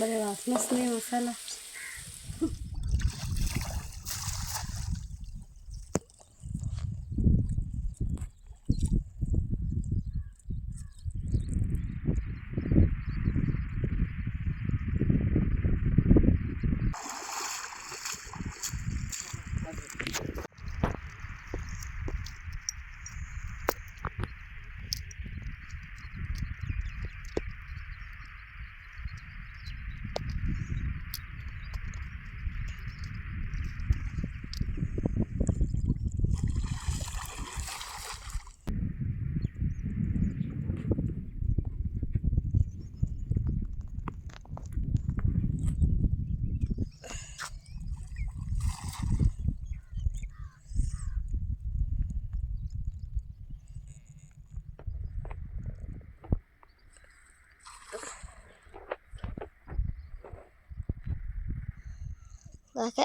భలే వాసన వస్తుంది మసాలా. ఓకే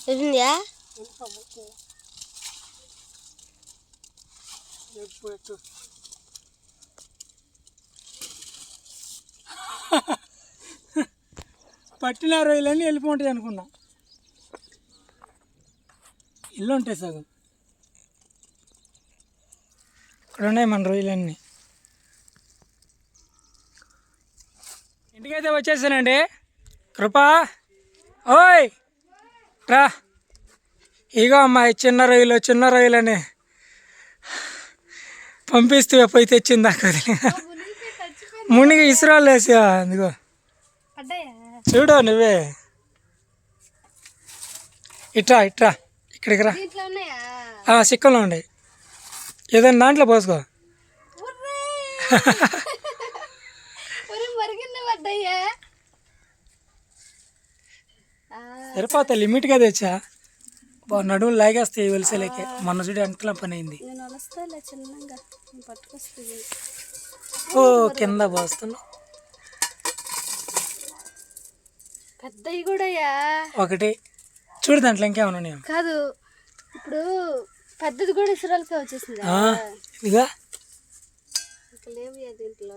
వెళ్ళిందా పట్టిన రొయ్యలన్నీ వెళ్ళిపోతాయి అనుకున్నా. ఇల్లు ఉంటాయి సగం. ఇక్కడ ఉన్నాయి మన రొయ్యలన్నీ. ఇంటికైతే వచ్చేసానండి. కృపా ఓయ్ రా, ఇగో అమ్మాయి చిన్న రొయ్యలని పంపిస్తూ పోయి తెచ్చింది అక్కడ. మునిగి ఇసురాలు వేసా. అందుకో చూడు నువ్వే. ఇట్రా ఇక్కడికి రా. సిక్కలో ఉండే ఏదైనా దాంట్లో పోసుకో. సరిపోతా లిమిట్గా తెచ్చా. నడువులు లాగేస్తాయి వెలిసేలేకే. మొన్న చూడు ఎంతలా పని అయింది. ఓ కింద పోస్తున్నా. పెద్దవి కూడా ఒకటి చూడు దాంట్లో ఇంకేమన్నా ఉన్నాయా? కాదు, ఇప్పుడు పెద్దది కూడా ఇసురాలకే వచ్చేసింది. ఇదిగా లేవు దీంట్లో.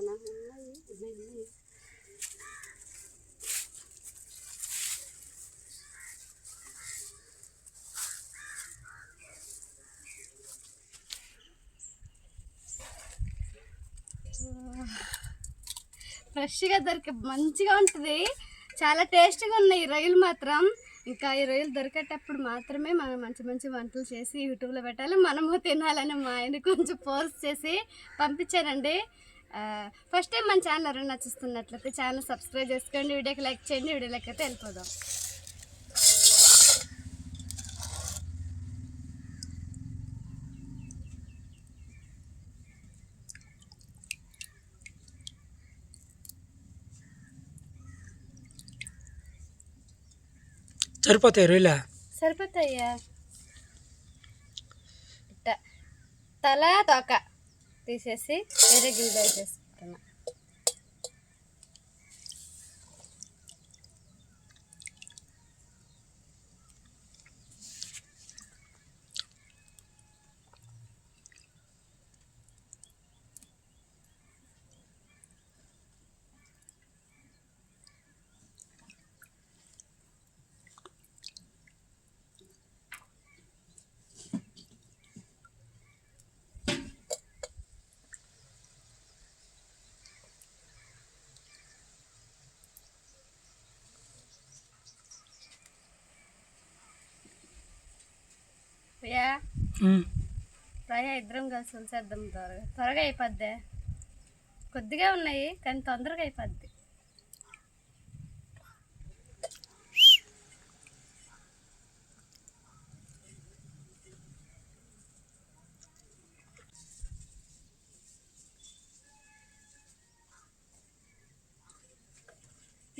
ఫ్రెష్గా మంచిగా ఉంటుంది. చాలా టేస్టీగా ఉన్నాయి రొయ్యలు మాత్రం. ఇంకా ఈ రొయ్యలు దొరికేటప్పుడు మాత్రమే మనం మంచి వంటలు చేసి యూట్యూబ్లో పెట్టాలి, మనము తినాలని మా ఆయన కొంచెం పోస్ట్ చేసి పంపించానండి. ఫస్ట్ టైం మన ఛానల్ ఎవరైనా నచ్చుస్తున్నట్లయితే ఛానల్ సబ్స్క్రైబ్ చేసుకోండి, వీడియోకి లైక్ చేయండి. వీడియోలోకి అయితే వెళ్ళిపోదాం. సరిపోతాయి రొయ్యలా? సరిపోతాయ్యా. తల తోక తీసేసి వేరే గిన్నె వేసేసుకుంటున్నా. ఫ్రై ఇద్దరం కలిసి ఉంచేద్దాం. త్వరగా అయిపోద్ది. కొద్దిగా ఉన్నాయి కానీ తొందరగా అయిపోద్ది.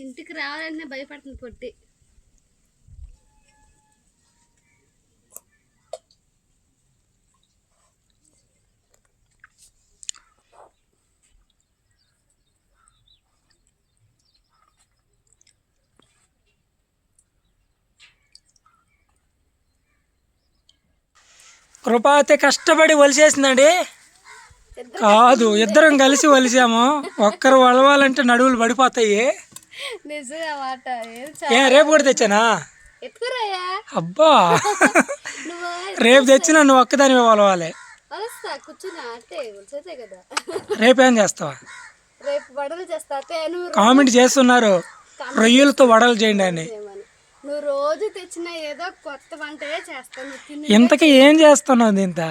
ఇంటికి రావాలంటే భయపడుతుంది పొట్టి. కృప అయితే కష్టపడి వలిసేసిందండి. కాదు, ఇద్దరం కలిసి వలిసాము. ఒక్కరు వలవాలంటే నడువులు పడిపోతాయి. నిజంగా మాట. రేపు కూడా తెచ్చానా? ఎత్తుకురాయా. అబ్బా, నువ్వు రేపు తెచ్చిన నువ్వు ఒక్కదాని వలవాలి. వస్తా కూర్చున్నా అంటే వచ్చేదే కదా. రేపేం చేస్తావా? రేపు వడలు చేస్తా. నువ్వు కామెంట్ చేస్తున్నారు రొయ్యలతో వడలు చేయండి అని. నువ్వు రోజు తెచ్చిన ఏదో కొత్త వంటనే చేస్తాను. ఇంతకీ ఏం చేస్తున్నావు ఇంత?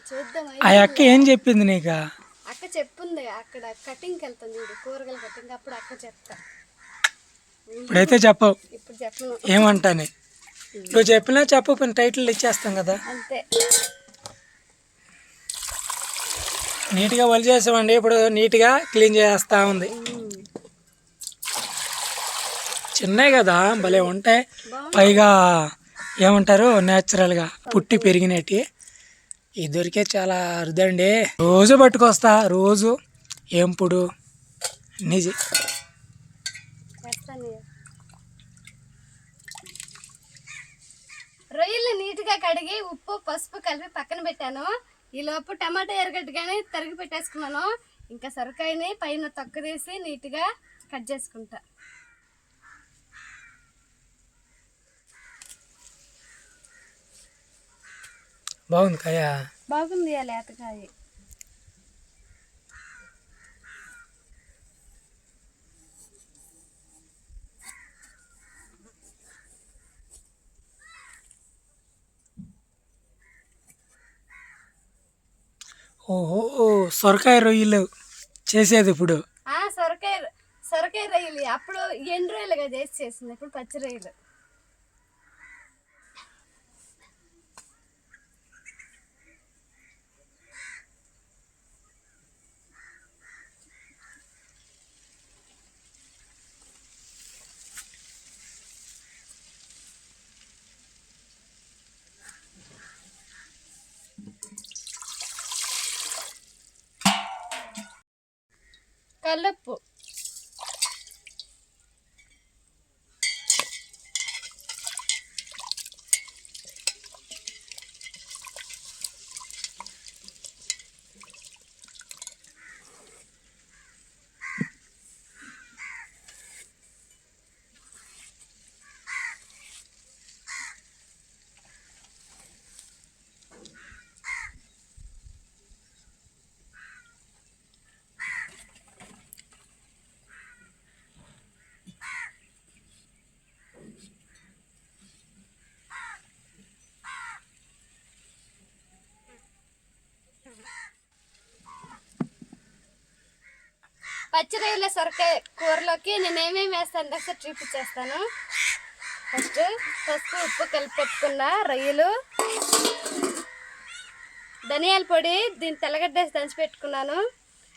చూద్దాం. ఆ అక్క ఏం చెప్పింది నీకు? అక్క చెప్పుంది అక్కడ కటింగ్కి వెళ్తాను చూడు, కూరగాయల కటింగ్. అప్పుడు అక్క చెప్తా. ఇప్పుడైతే చెప్పవు. ఇప్పుడు చెప్పను ఏమంటానే. నువ్వు చెప్పినా చెప్పు, టైటిల్ ఇచ్చేస్తాం కదా. అంతే. నీట్గా వలి చేసామండి. ఇప్పుడు నీట్గా క్లీన్ చేస్తా ఉంది. చిన్నవి కదా, భలే ఉంటాయి. పైగా ఏమంటారు, న్యాచురల్గా పుట్టి పెరిగినట్టు. ఈ దొరికే చాలా అరుదండి. రోజు పట్టుకొస్తా, రోజు ఏంపుడు నిజి. రొయ్యలు నీట్గా కడిగి ఉప్పు పసుపు కలిపి పక్కన పెట్టాను. ఈలోపు టమాటా ఎరగడ్డ కానీ తరిగి పెట్టేసుకున్నాను. ఇంకా సొరకాయని పైన తొక్క తీసి నీట్గా కట్ చేసుకుంటా. బాగుంది కాయ. బాగుంది ఆ లేతకాయ. ఓహో, సొరకాయ రొయ్యలు చేసేది ఇప్పుడు. సొరకాయ రొయ్యలు అప్పుడు ఎండు రొయ్యలుగా చేసింది. ఇప్పుడు పచ్చి రొయ్యలు. కల్లుప్పు, పచ్చి రొయ్యల సొరకాయ కూరలోకి నేను ఏమేమి వేస్తాను ఒకసారి చూపించేస్తాను. ఫస్ట్ పసుపు ఉప్పు కలిపి పెట్టుకున్న రొయ్యలు, ధనియాల పొడి, దీన్ని తెల్లగడ్డేసి దంచి పెట్టుకున్నాను,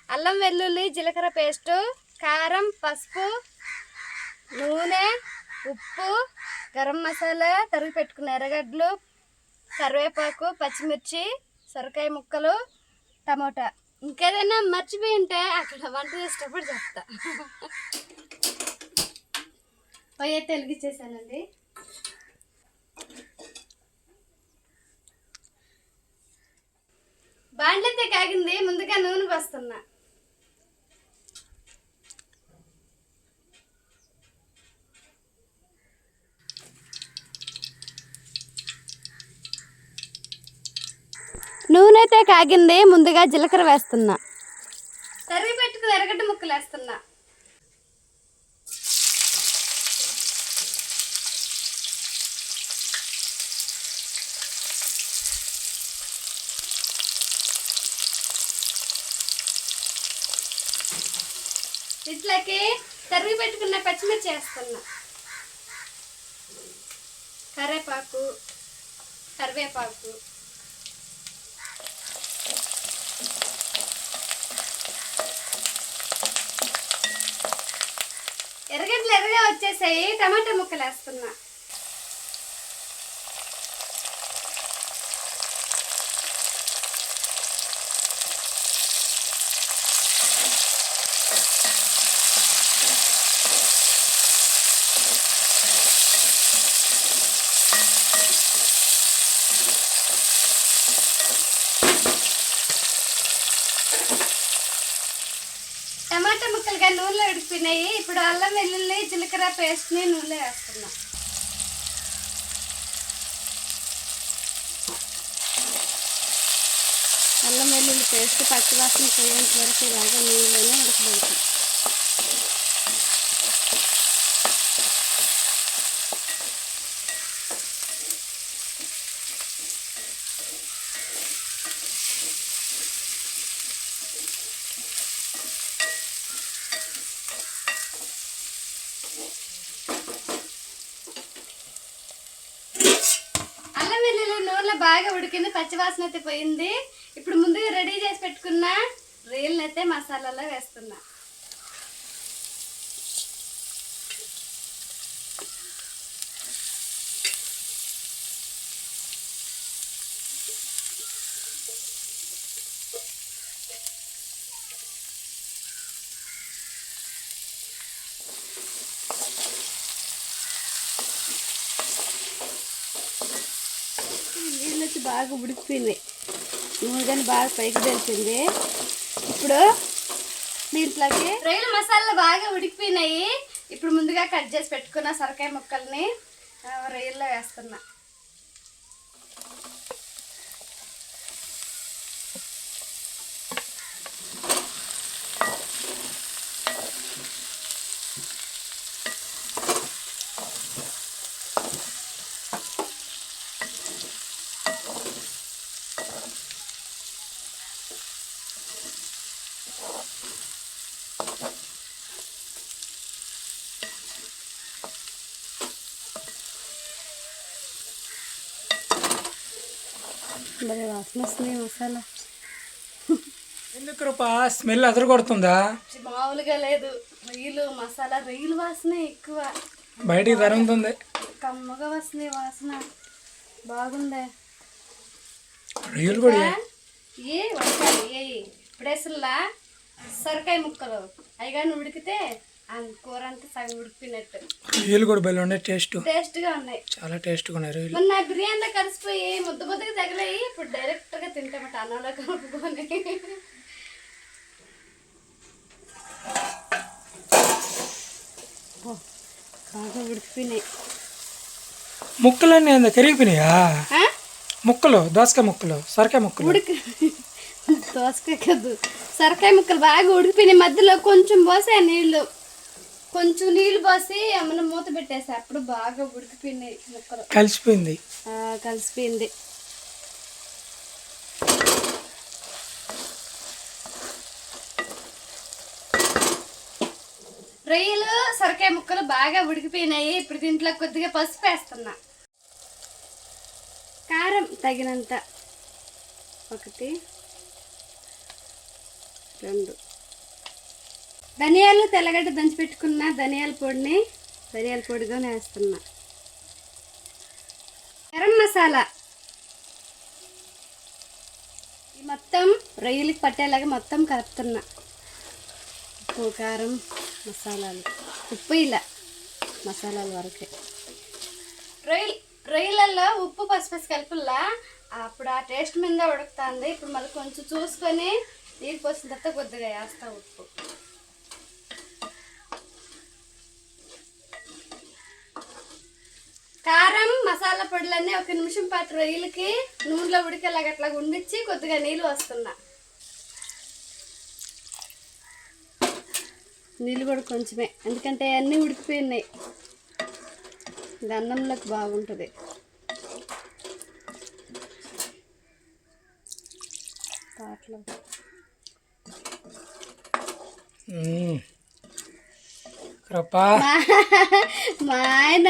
అల్లం వెల్లుల్లి జీలకర్ర పేస్టు, కారం, పసుపు, నూనె, ఉప్పు, గరం మసాలా, తరిగి పెట్టుకున్న ఎర్రగడ్డలు, కరివేపాకు, పచ్చిమిర్చి, సొరకాయ ముక్కలు, టమోటా. ఇంకేదైనా మర్చిపోయి ఉంటే అక్కడ వంట చేసేటప్పుడు చెప్తా. పొయ్యి అయితే వెలిగించేసానండి. బాండ్లైతే కాగింది. ముందుగా నూనె పోస్తున్నా. నూనె అయితే కాగింది. ముందుగా జీలకర్ర వేస్తున్నా. తరిగి పెట్టుకుని ఎర్రగడ్డ ముక్కలు వేస్తున్నా. ఇట్లకి తరిగి పెట్టుకున్న పచ్చిమిర్చి వేస్తున్నా. కరివేపాకు, ఎర్రగడ్డలు ఎర్రగా వచ్చేసాయి. టమాటా ముక్కలు వేస్తున్నా. టమాటా ముక్కలుగా నూనెలో ఉడికిపోయినాయి. ఇప్పుడు అల్లం వెల్లుల్లి జీలకర్ర పేస్ట్ని నూనెలో వేస్తున్నా. అల్లం వెల్లుల్లి పేస్ట్ పచ్చివాసన పోయేంత వరకు ఇలాగా నూనెలోనే ఉడకబెడతాం. నూనెలో బాగా ఉడికింది, పచ్చివాసన అయితే పోయింది. ఇప్పుడు ముందుగా రెడీ చేసి పెట్టుకున్న రొయ్యలను అయితే మసాలాలో వేస్తున్నా. నీళ్ళు వచ్చి బాగా ఉడికిపోయింది, నూనె కానీ బాగా పైకి తెలిసింది. ఇప్పుడు దీంట్లోకి రొయ్యల మసాలాలు బాగా ఉడికిపోయినాయి. ఇప్పుడు ముందుగా కట్ చేసి పెట్టుకున్న సొరకాయ ముక్కల్ని రొయ్యల్లో వేస్తున్నా. భలే వాసన వస్తుంది మసాలా. ఎందుకు రూపా స్మెల్ అదరగొడుతుందా? మామూలుగా లేదు, రొయ్యలు మసాలా రొయ్యలు వాసన ఎక్కువ బయటికి తరుగుతుంది. కమ్మగా వస్తుంది వాసన, బాగుందే. రొయ్యలు కూడా ఏ వంకాయ ఇప్పుడు అసలు సొరకాయ ముక్కలు అవి కానీ ఉడికితే కూర అంతా సగం ఉడికిపోయినట్టు. రొయ్యలు కూడా భలే ఉన్నాయి, టేస్ట్గా ఉన్నాయి, చాలా టేస్ట్గా ఉన్నాయి రొయ్యలు. మొన్న బిర్యానీలో కలిసిపోయి ముద్దగా తగిలాయి. ఇప్పుడు డైరెక్ట్గా తింటామట అన్నంలో కలుపుకొని. బాగా ఉడికిపోయినాయి. ముక్కలన్నీ కరిగిపోయినాయా? ముక్కలు దోసకాయ ముక్కలు సొరకాయ ముక్కలు దోసకాయ కాదు, సొరకాయ ముక్కలు బాగా ఉడికిపోయినాయి. మధ్యలో కొంచెం పోసా నీళ్ళు, కొంచెం నీళ్ళు పోసి ఏమన్నా మూత పెట్టేసా. అప్పుడు బాగా ఉడికిపోయినాయి ముక్కలు, కలిసిపోయింది. కలిసిపోయింది. రొయ్యలు సొరకాయ ముక్కలు బాగా ఉడికిపోయినాయి. ఇప్పుడు దీంట్లో కొద్దిగా పసుపు వేస్తున్నా, కారం తగినంత 1 2, ధనియాలు తెల్లగడ్డ దంచి పెట్టుకున్న ధనియాల పొడిగా వేస్తున్నా. గరం మసాలా ఈ మొత్తం రొయ్యలకి పట్టేలాగా మొత్తం కలుపుతున్నా. ఉప్పు కారం మసాలాలు, ఉప్పు ఇలా మసాలాల వరకే. రొయ్యలలో ఉప్పు పసుపు కలుపుల్లా అప్పుడు ఆ టేస్ట్ మీద ఉడుకుతుంది. ఇప్పుడు మళ్ళీ కొంచెం చూసుకొని నీళ్ళు పోసిన తర్వాత కొద్దిగా వేస్తా ఉప్పు. కారం మసాలా పొడులన్నీ 1 నిమిషం పాటు రొయ్యలకి నూనెలో ఉడికేలాగా అట్లా ఉండిచ్చి కొద్దిగా నీళ్ళు వస్తున్నా. నీళ్ళు కూడా కొంచెమే, ఎందుకంటే అన్నీ ఉడికిపోయినాయి. ఇది అన్నంలోకి బాగుంటుంది. పాటలో మా ఆయన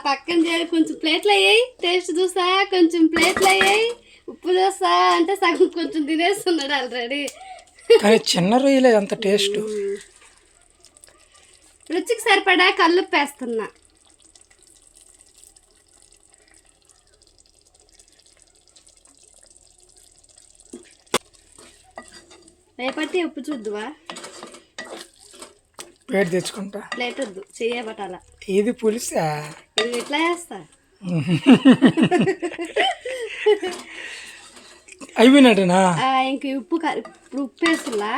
పక్కన చేరి కొంచెం ప్లేట్లు అయ్యాయి, టేస్ట్ చూసా కొంచెం ప్లేట్లు అయ్యాయి, ఉప్పు చూసా అంటే సగం కొంచెం తినేస్తున్నాడు ఆల్రెడీ. చిన్న రొయ్యలే అంత టేస్ట్. రుచికి సరిపడా కల్లుప్పు వేస్తున్నా. రేపటి ఉప్పు చూద్దువా? ప్లేట్ తెచ్చుకుంటా. ప్లేట్ వద్దు, చెయ్యబట్టాల. ఇది పులుసా? ఇది ఇట్లా చేస్తా. అయిపోయినట్టేనా? ఇంక ఇప్పుడు ఉప్పు వేస్తున్నా.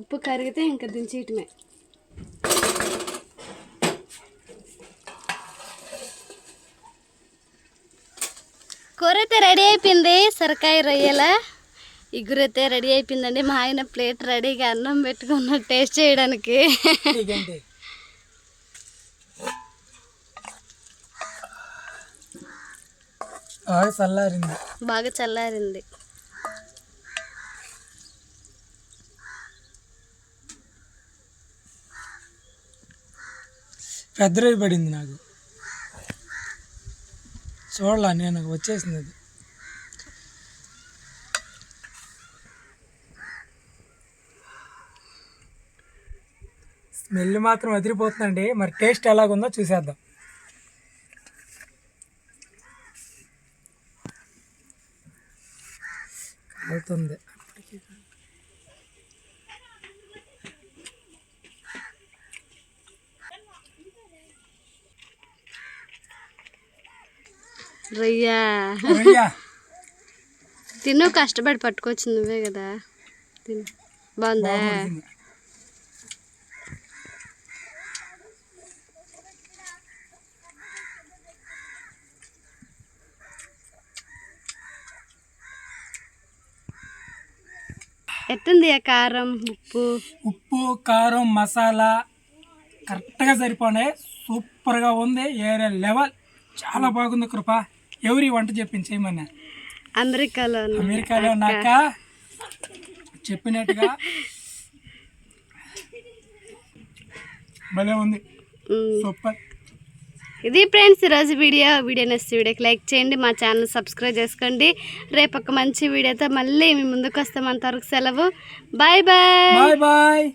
ఉప్పు కరిగితే ఇంకా దించేయటమే. కూర అయితే రెడీ అయిపోయింది. సొరకాయ రొయ్యల ఇగురు అయితే రెడీ అయిపోయిందండి. మా ఆయన ప్లేట్ రెడీగా అన్నం పెట్టుకున్న టేస్ట్ చేయడానికి. బాగా చల్లారింది. పెద్ద రొయ్య పడింది నాకు. చూడాల, నేను వచ్చేసింది అది. స్మెల్ మాత్రం అదిరిపోతుందండి. మరి టేస్ట్ ఎలాగుందో చూసేద్దాం. అవుతుంది. రొయ్యా తిను, కష్టపడి పట్టుకొచ్చింది నువ్వే కదా. తిను, బాగుందా? ఎట్టుంది ఆ కారం, ఉప్పు కారం మసాలా కరెక్ట్గా సరిపోయినాయి. సూపర్గా ఉంది. ఏరే లెవెల్. చాలా బాగుంది కృప. ఎవరి వంట చెప్పింది చేయమన్నా? అమెరికాలో నాక చెప్పినట్టుగా భలే ఉంది. సూపర్. ఇది ఫ్రెండ్స్ ఈరోజు వీడియో నచ్చితే వీడియోకి లైక్ చేయండి. మా ఛానల్ సబ్స్క్రైబ్ చేసుకోండి. రేపు ఒక మంచి వీడియోతో మళ్ళీ మీ ముందుకు వస్తాం. అంతవరకు సెలవు. Bye bye. Bye bye.